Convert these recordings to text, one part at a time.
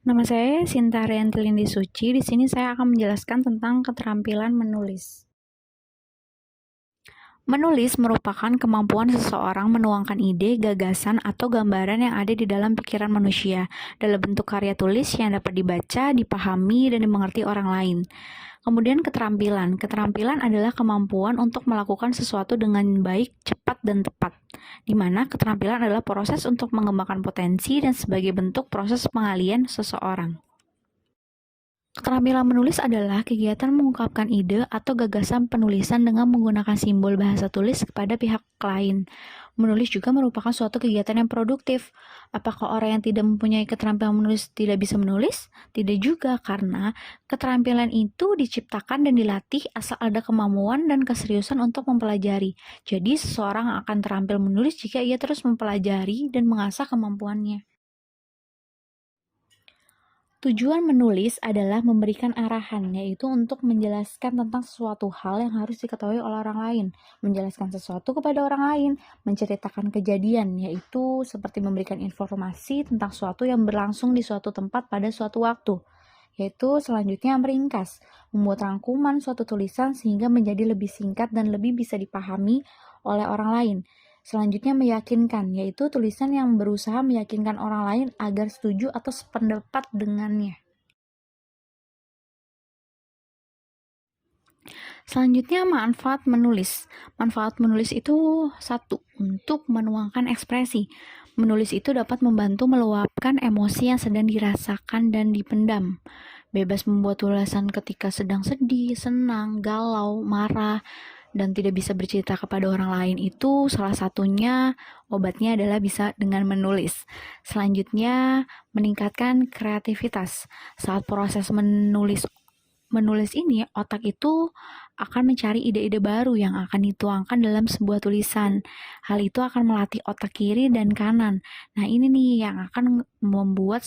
Nama saya Sinta Riantilindi Suci. Di sini saya akan menjelaskan tentang keterampilan menulis. Menulis merupakan kemampuan seseorang menuangkan ide, gagasan, atau gambaran yang ada di dalam pikiran manusia dalam bentuk karya tulis yang dapat dibaca, dipahami, dan dimengerti orang lain. Kemudian keterampilan. Keterampilan adalah kemampuan untuk melakukan sesuatu dengan baik, cepat, dan tepat. Di mana keterampilan adalah proses untuk mengembangkan potensi dan sebagai bentuk proses pengalian seseorang. Keterampilan menulis adalah kegiatan mengungkapkan ide atau gagasan penulisan dengan menggunakan simbol bahasa tulis kepada pihak lain. Menulis juga merupakan suatu kegiatan yang produktif. Apakah orang yang tidak mempunyai keterampilan menulis tidak bisa menulis? Tidak juga, karena keterampilan itu diciptakan dan dilatih asal ada kemampuan dan keseriusan untuk mempelajari. Jadi, seseorang akan terampil menulis jika ia terus mempelajari dan mengasah kemampuannya. Tujuan menulis adalah memberikan arahan, yaitu untuk menjelaskan tentang sesuatu hal yang harus diketahui oleh orang lain, menjelaskan sesuatu kepada orang lain, menceritakan kejadian, yaitu seperti memberikan informasi tentang sesuatu yang berlangsung di suatu tempat pada suatu waktu, yaitu selanjutnya meringkas, membuat rangkuman suatu tulisan sehingga menjadi lebih singkat dan lebih bisa dipahami oleh orang lain. Selanjutnya meyakinkan, yaitu tulisan yang berusaha meyakinkan orang lain agar setuju atau sependapat dengannya. Selanjutnya manfaat menulis. Manfaat menulis itu satu, untuk menuangkan ekspresi. Menulis itu dapat membantu meluapkan emosi yang sedang dirasakan dan dipendam. Bebas membuat tulisan ketika sedang sedih, senang, galau, marah, dan tidak bisa bercerita kepada orang lain itu salah satunya obatnya adalah bisa dengan menulis. Selanjutnya, meningkatkan kreativitas. Saat proses menulis ini, otak itu akan mencari ide-ide baru yang akan dituangkan dalam sebuah tulisan. Hal itu akan melatih otak kiri dan kanan. Nah, ini nih yang akan membuat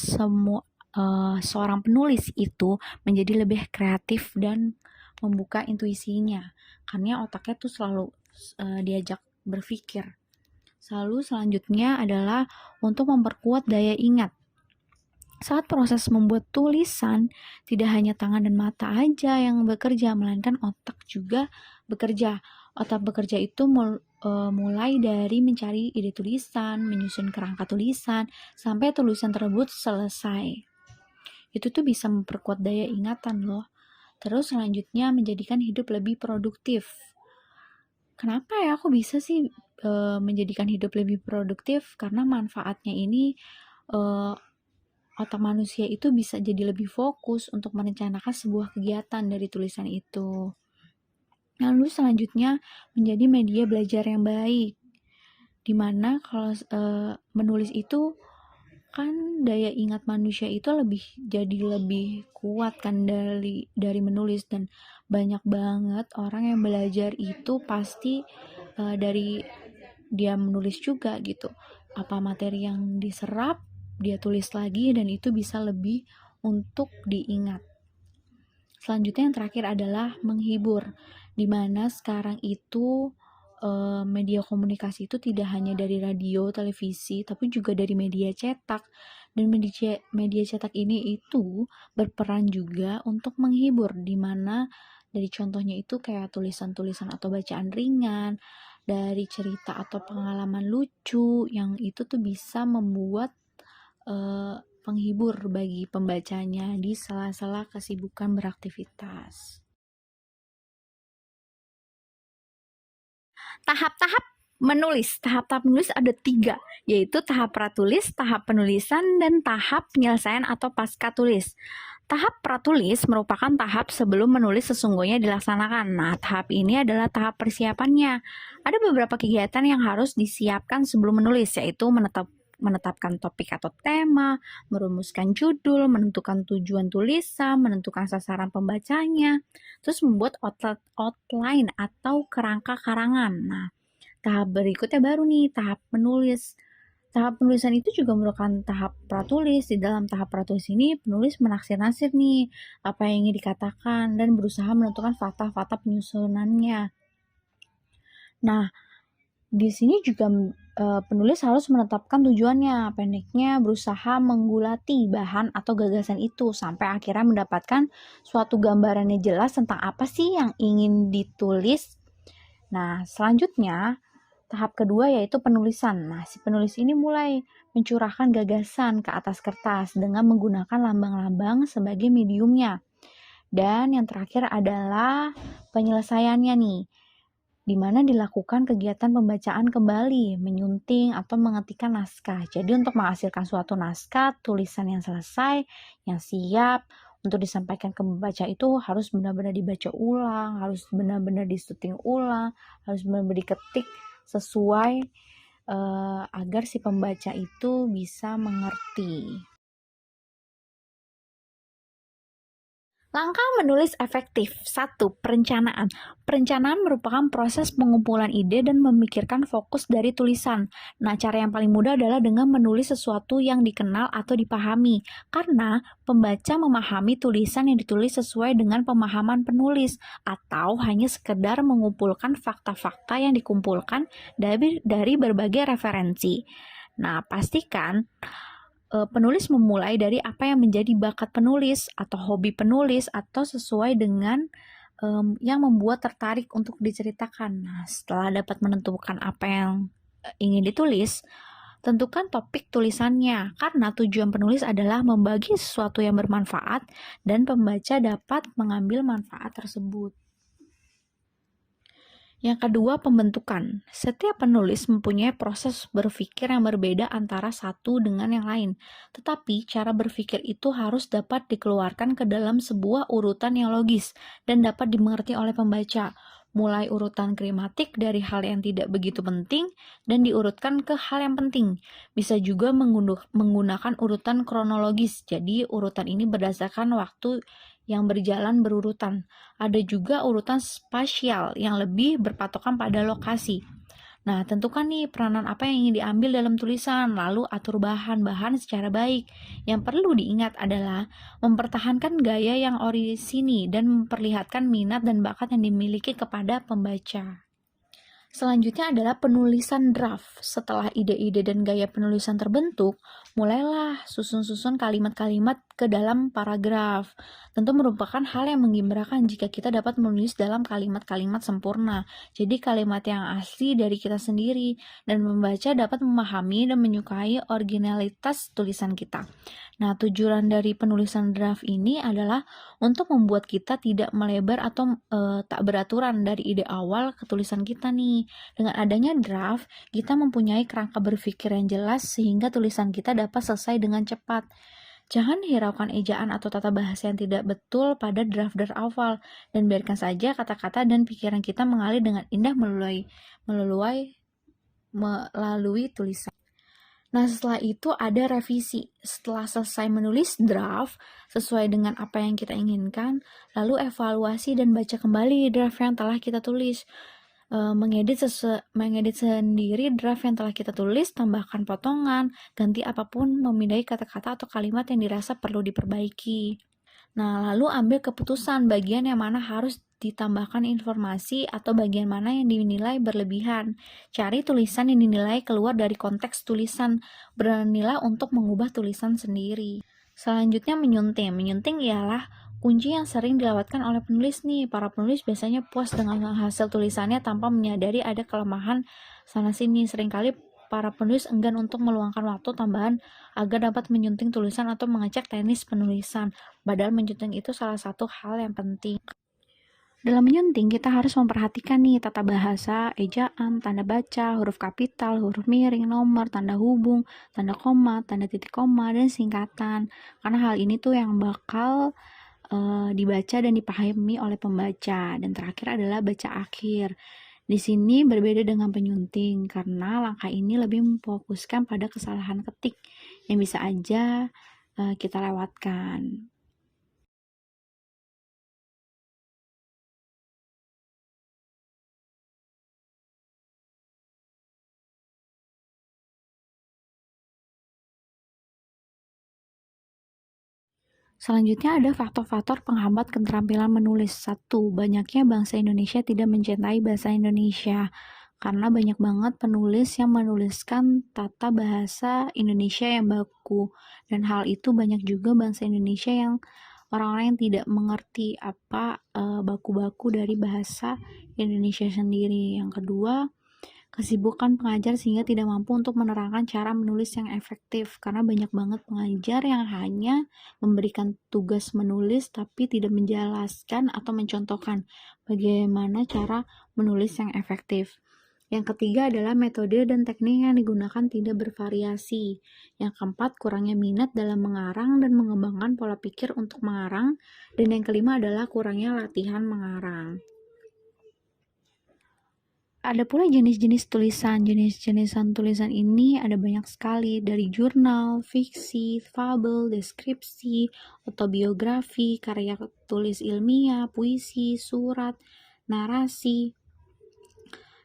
seorang penulis itu menjadi lebih kreatif dan membuka intuisinya, karena otaknya tuh selalu diajak berpikir. Selanjutnya adalah untuk memperkuat daya ingat. Saat proses membuat tulisan, tidak hanya tangan dan mata aja yang bekerja, melainkan otak juga bekerja. Otak bekerja itu mulai dari mencari ide tulisan, menyusun kerangka tulisan, sampai tulisan tersebut selesai. Itu tuh bisa memperkuat daya ingatan loh. Terus selanjutnya menjadikan hidup lebih produktif. Kenapa ya aku bisa sih menjadikan hidup lebih produktif? Karena manfaatnya ini otak manusia itu bisa jadi lebih fokus untuk merencanakan sebuah kegiatan dari tulisan itu. Lalu selanjutnya menjadi media belajar yang baik. Dimana kalau menulis itu kan daya ingat manusia itu jadi lebih kuat kan dari menulis, dan banyak banget orang yang belajar itu pasti dari dia menulis juga gitu. Apa materi yang diserap dia tulis lagi, dan itu bisa lebih untuk diingat. Selanjutnya yang terakhir adalah menghibur, dimana sekarang itu media komunikasi itu tidak hanya dari radio, televisi, tapi juga dari media cetak. Dan media cetak ini itu berperan juga untuk menghibur, di mana dari contohnya itu kayak tulisan-tulisan atau bacaan ringan, dari cerita atau pengalaman lucu yang itu tuh bisa membuat penghibur bagi pembacanya di sela-sela kesibukan beraktivitas. Tahap-tahap menulis. Tahap-tahap menulis ada 3, yaitu tahap pratulis, tahap penulisan, dan tahap penyelesaian atau pasca tulis. Tahap pratulis merupakan tahap sebelum menulis sesungguhnya dilaksanakan. Nah, tahap ini adalah tahap persiapannya. Ada beberapa kegiatan yang harus disiapkan sebelum menulis, yaitu menetapkan topik atau tema, merumuskan judul, menentukan tujuan tulisan, menentukan sasaran pembacanya, terus membuat outline atau kerangka karangan. Nah, tahap berikutnya baru nih, tahap menulis. Tahap penulisan itu juga merupakan tahap pratulis. Di dalam tahap pratulis ini, penulis menaksir-naksir nih apa yang ingin dikatakan dan berusaha menentukan fakta-fakta penyusunannya. Nah, di sini juga Penulis harus menetapkan tujuannya, pendeknya berusaha menggulati bahan atau gagasan itu sampai akhirnya mendapatkan suatu gambarannya jelas tentang apa sih yang ingin ditulis. Nah, selanjutnya tahap kedua yaitu penulisan. Nah, si penulis ini mulai mencurahkan gagasan ke atas kertas dengan menggunakan lambang-lambang sebagai mediumnya. Dan yang terakhir adalah penyelesaiannya nih, di mana dilakukan kegiatan pembacaan kembali, menyunting atau mengetikkan naskah. Jadi untuk menghasilkan suatu naskah, tulisan yang selesai, yang siap untuk disampaikan ke pembaca itu harus benar-benar dibaca ulang, harus benar-benar disyuting ulang, harus benar-benar diketik sesuai agar si pembaca itu bisa mengerti. Langkah menulis efektif. 1. Perencanaan. Perencanaan merupakan proses pengumpulan ide dan memikirkan fokus dari tulisan. Nah, cara yang paling mudah adalah dengan menulis sesuatu yang dikenal atau dipahami. Karena pembaca memahami tulisan yang ditulis sesuai dengan pemahaman penulis, atau hanya sekedar mengumpulkan fakta-fakta yang dikumpulkan dari berbagai referensi. Nah, pastikan penulis memulai dari apa yang menjadi bakat penulis atau hobi penulis atau sesuai dengan yang membuat tertarik untuk diceritakan. Nah, setelah dapat menentukan apa yang ingin ditulis, tentukan topik tulisannya karena tujuan penulis adalah membagi sesuatu yang bermanfaat dan pembaca dapat mengambil manfaat tersebut. Yang kedua, pembentukan. Setiap penulis mempunyai proses berpikir yang berbeda antara satu dengan yang lain. Tetapi, cara berpikir itu harus dapat dikeluarkan ke dalam sebuah urutan yang logis dan dapat dimengerti oleh pembaca. Mulai urutan klimatik dari hal yang tidak begitu penting dan diurutkan ke hal yang penting. Bisa juga menggunakan urutan kronologis. Jadi, urutan ini berdasarkan waktu yang berjalan berurutan. Ada juga urutan spasial yang lebih berpatokan pada lokasi. Nah, tentukan nih peranan apa yang ingin diambil dalam tulisan, lalu atur bahan-bahan secara baik. Yang perlu diingat adalah mempertahankan gaya yang orisinil dan memperlihatkan minat dan bakat yang dimiliki kepada pembaca. Selanjutnya adalah penulisan draft. Setelah ide-ide dan gaya penulisan terbentuk, mulailah susun-susun kalimat-kalimat ke dalam paragraf. Tentu merupakan hal yang menggembirakan jika kita dapat menulis dalam kalimat-kalimat sempurna. Jadi kalimat yang asli dari kita sendiri dan membaca dapat memahami dan menyukai originalitas tulisan kita. Nah, tujuan dari penulisan draft ini adalah untuk membuat kita tidak melebar atau tak beraturan dari ide awal ke tulisan kita nih. Dengan adanya draft, kita mempunyai kerangka berpikir yang jelas sehingga tulisan kita dapat selesai dengan cepat. Jangan hiraukan ejaan atau tata bahasa yang tidak betul pada draft awal dan biarkan saja kata-kata dan pikiran kita mengalir dengan indah melalui tulisan. Nah, setelah itu ada revisi. Setelah selesai menulis draft sesuai dengan apa yang kita inginkan, lalu evaluasi dan baca kembali draft yang telah kita tulis. Mengedit sendiri draft yang telah kita tulis, tambahkan potongan, ganti apapun, memindai kata-kata atau kalimat yang dirasa perlu diperbaiki. Nah, lalu ambil keputusan bagian yang mana harus ditambahkan informasi atau bagian mana yang dinilai berlebihan. Cari tulisan yang dinilai keluar dari konteks tulisan. Beranilah untuk mengubah tulisan sendiri. Selanjutnya menyunting. Menyunting ialah kunci yang sering dilewatkan oleh penulis nih. Para penulis biasanya puas dengan hasil tulisannya tanpa menyadari ada kelemahan sana-sini. Seringkali para penulis enggan untuk meluangkan waktu tambahan agar dapat menyunting tulisan atau mengecek teknis penulisan. Padahal menyunting itu salah satu hal yang penting. Dalam menyunting, kita harus memperhatikan nih tata bahasa, ejaan, tanda baca, huruf kapital, huruf miring, nomor, tanda hubung, tanda koma, tanda titik koma, dan singkatan. Karena hal ini tuh yang bakal dibaca dan dipahami oleh pembaca. Dan terakhir adalah baca akhir. Di sini berbeda dengan penyunting karena langkah ini lebih memfokuskan pada kesalahan ketik yang bisa aja kita lewatkan. Selanjutnya ada faktor-faktor penghambat keterampilan menulis. 1. Banyaknya bangsa Indonesia tidak mencintai bahasa Indonesia. karena banyak banget penulis yang menuliskan tata bahasa Indonesia yang baku, dan hal itu banyak juga bangsa Indonesia yang orang-orang yang tidak mengerti apa baku-baku dari bahasa Indonesia sendiri. Yang kedua, kesibukan pengajar sehingga tidak mampu untuk menerangkan cara menulis yang efektif, karena banyak banget pengajar yang hanya memberikan tugas menulis tapi tidak menjelaskan atau mencontohkan bagaimana cara menulis yang efektif. Yang ketiga adalah metode dan teknik yang digunakan tidak bervariasi. Yang keempat, kurangnya minat dalam mengarang dan mengembangkan pola pikir untuk mengarang. Dan yang kelima adalah kurangnya latihan mengarang. Ada pula jenis-jenis tulisan. Jenis-jenisan tulisan ini ada banyak sekali, dari jurnal, fiksi, fabel, deskripsi, autobiografi, karya tulis ilmiah, puisi, surat, narasi,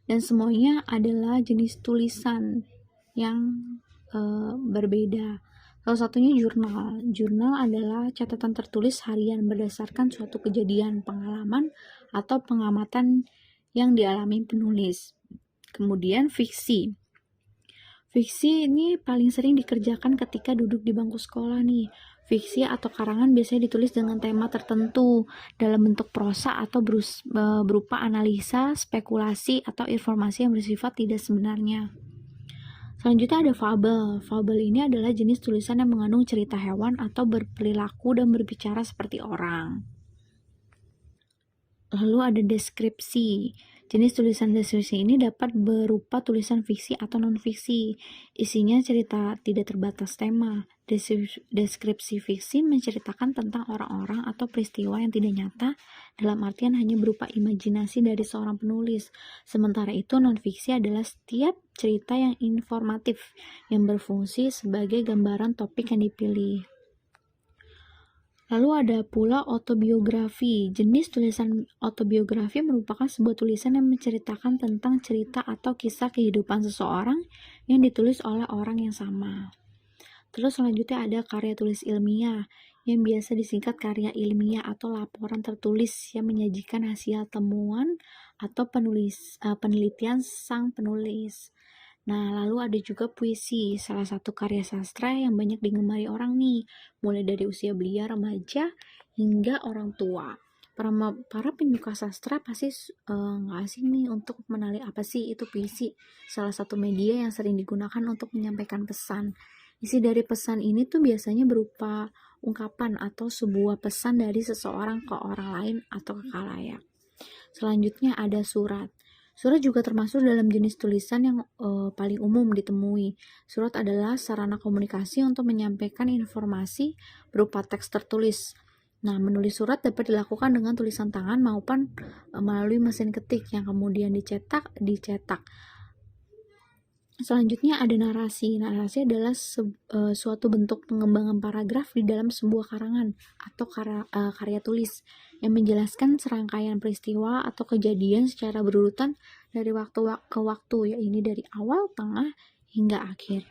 dan semuanya adalah jenis tulisan yang berbeda. Salah satunya jurnal. Jurnal adalah catatan tertulis harian berdasarkan suatu kejadian, pengalaman, atau pengamatan yang dialami penulis. Kemudian fiksi. Fiksi ini paling sering dikerjakan ketika duduk di bangku sekolah nih. Fiksi atau karangan biasanya ditulis dengan tema tertentu dalam bentuk prosa atau berupa analisa, spekulasi, atau informasi yang bersifat tidak sebenarnya. Selanjutnya ada fabel. Fabel ini adalah jenis tulisan yang mengandung cerita hewan atau berperilaku dan berbicara seperti orang. Lalu ada deskripsi. Jenis tulisan deskripsi ini dapat berupa tulisan fiksi atau non-fiksi. Isinya cerita tidak terbatas tema. Deskripsi fiksi menceritakan tentang orang-orang atau peristiwa yang tidak nyata, dalam artian hanya berupa imajinasi dari seorang penulis. Sementara itu non-fiksi adalah setiap cerita yang informatif, yang berfungsi sebagai gambaran topik yang dipilih. Lalu ada pula autobiografi. Jenis tulisan autobiografi merupakan sebuah tulisan yang menceritakan tentang cerita atau kisah kehidupan seseorang yang ditulis oleh orang yang sama. Terus selanjutnya ada karya tulis ilmiah, yang biasa disingkat karya ilmiah atau laporan tertulis yang menyajikan hasil temuan atau penelitian sang penulis. Nah, lalu ada juga puisi, salah satu karya sastra yang banyak digemari orang nih, mulai dari usia belia, remaja, hingga orang tua. Para penyuka sastra pasti nggak asing nih untuk mengenali apa sih itu puisi, salah satu media yang sering digunakan untuk menyampaikan pesan. Isi dari pesan ini tuh biasanya berupa ungkapan atau sebuah pesan dari seseorang ke orang lain atau ke khalayak. Selanjutnya ada surat. Surat juga termasuk dalam jenis tulisan yang paling umum ditemui. Surat adalah sarana komunikasi untuk menyampaikan informasi berupa teks tertulis. Nah, menulis surat dapat dilakukan dengan tulisan tangan maupun melalui mesin ketik yang kemudian dicetak. Selanjutnya ada narasi. Narasi adalah suatu bentuk pengembangan paragraf di dalam sebuah karangan atau karya tulis yang menjelaskan serangkaian peristiwa atau kejadian secara berurutan dari waktu ke waktu, yaitu dari awal, tengah, hingga akhir.